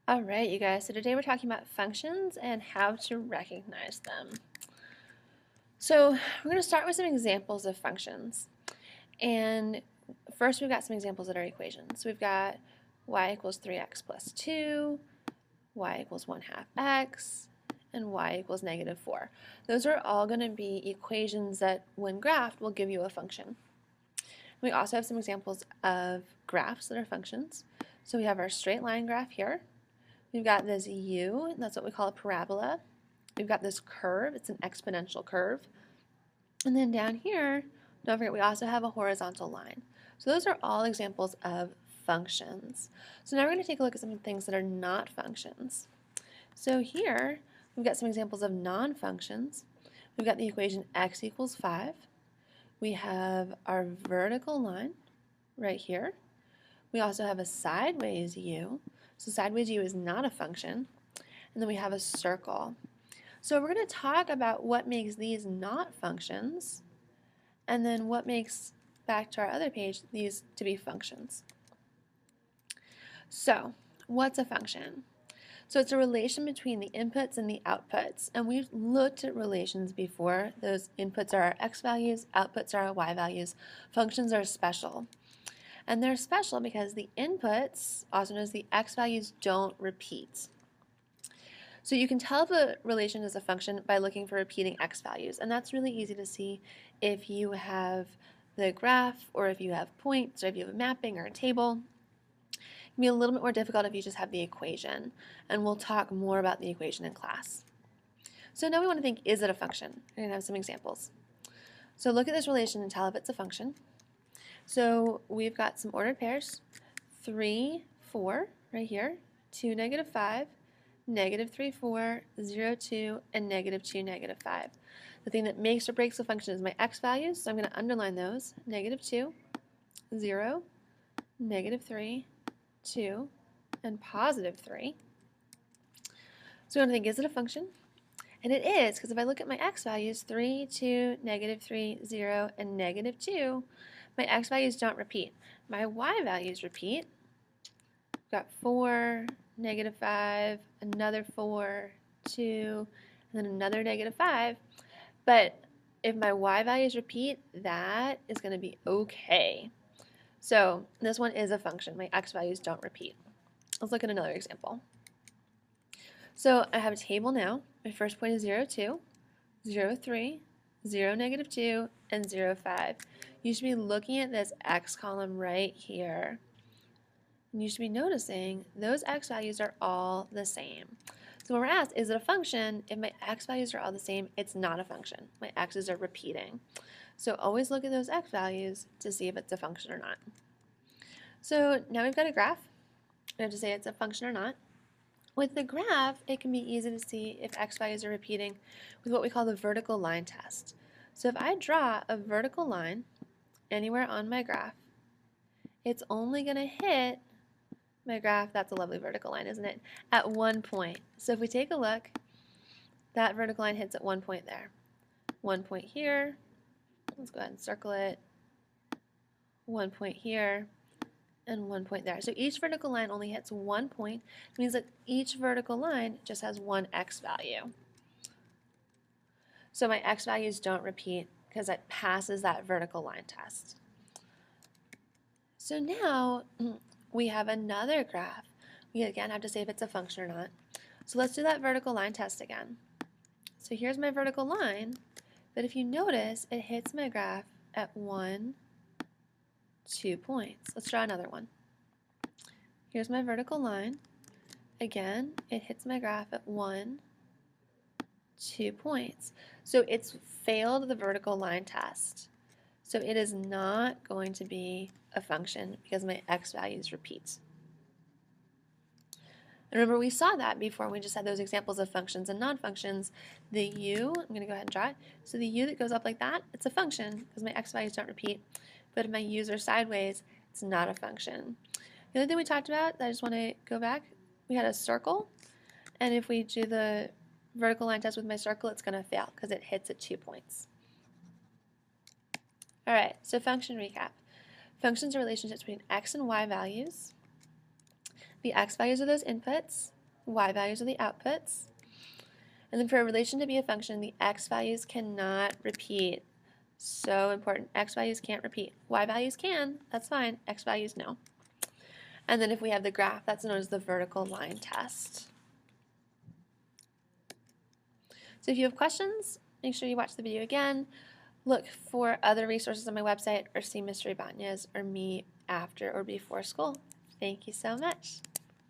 All right, you guys, so today we're talking about functions and how to recognize them. So we're going to start with some examples of functions. And first we've got some examples that are equations. So we've got y equals 3x plus 2, y equals 1/2 x, and y equals negative 4. Those are all going to be equations that, when graphed, will give you a function. We also have some examples of graphs that are functions. So we have our straight line graph here. We've got this u, that's what we call a parabola. We've got this curve, it's an exponential curve. And then down here, don't forget we also have a horizontal line. So those are all examples of functions. So now we're going to take a look at some things that are not functions. So here, we've got some examples of non-functions. We've got the equation x equals 5. We have our vertical line right here. We also have a sideways u. So sideways u is not a function. And then we have a circle. So we're going to talk about what makes these not functions, and then what makes, back to our other page, these to be functions. So what's a function? So it's a relation between the inputs and the outputs. And we've looked at relations before. Those inputs are our x values, outputs are our y values. Functions are special. And they're special because the inputs, also known as the x values, don't repeat. So you can tell if a relation is a function by looking for repeating x values. And that's really easy to see if you have the graph, or if you have points, or if you have a mapping or a table. It can be a little bit more difficult if you just have the equation. And we'll talk more about the equation in class. So now we want to think, is it a function? We're going to have some examples. So look at this relation and tell if it's a function. So we've got some ordered pairs, 3, 4 right here, 2, negative 5, negative 3, 4, 0, 2, and negative 2, negative 5. The thing that makes or breaks a function is my x values, so I'm going to underline those, negative 2, 0, negative 3, 2, and positive 3. So we want to think, is it a function? And it is, because if I look at my x values, 3, 2, negative 3, 0, and negative 2, my x values don't repeat. My y values repeat. I've got 4, negative 5, another 4, 2, and then another negative 5. But if my y values repeat, that is going to be okay. So this one is a function. My x values don't repeat. Let's look at another example. So I have a table now. My first point is 0, 2, 0, 3, 0, negative 2, and 0, 5. You should be looking at this x column right here. And you should be noticing those x values are all the same. So when we're asked, is it a function? If my x values are all the same, it's not a function. My x's are repeating. So always look at those x values to see if it's a function or not. So now we've got a graph. We have to say it's a function or not. With the graph, it can be easy to see if x values are repeating with what we call the vertical line test. So if I draw a vertical line anywhere on my graph, it's only going to hit my graph, that's a lovely vertical line, isn't it, at one point. So if we take a look, that vertical line hits at one point there. 1 point here, let's go ahead and circle it, 1 point here, and 1 point there. So each vertical line only hits 1 point. It means that each vertical line just has one x value. So my x values don't repeat because it passes that vertical line test. So now we have another graph. We again have to say if it's a function or not. So let's do that vertical line test again. So here's my vertical line, but if you notice, it hits my graph at 1, 2 points. Let's draw another one. Here's my vertical line. Again, it hits my graph at 1, 2 points. So it's failed the vertical line test. So it is not going to be a function because my x values repeat. And remember, we saw that before when we just had those examples of functions and non-functions. The u, I'm going to go ahead and draw it. So the u that goes up like that, it's a function because my x values don't repeat. But if my u's are sideways, it's not a function. The other thing we talked about, I just want to go back, we had a circle. And if we do the vertical line test with my circle, it's going to fail because it hits at 2 points. All right, so function recap. Functions are relationships between x and y values. The x values are those inputs, y values are the outputs. And then for a relation to be a function, the x values cannot repeat. So important. X values can't repeat. Y values can. That's fine. X values no. And then if we have the graph, that's known as the vertical line test. So if you have questions, make sure you watch the video again. Look for other resources on my website or see Mr. Ibanez or me after or before school. Thank you so much.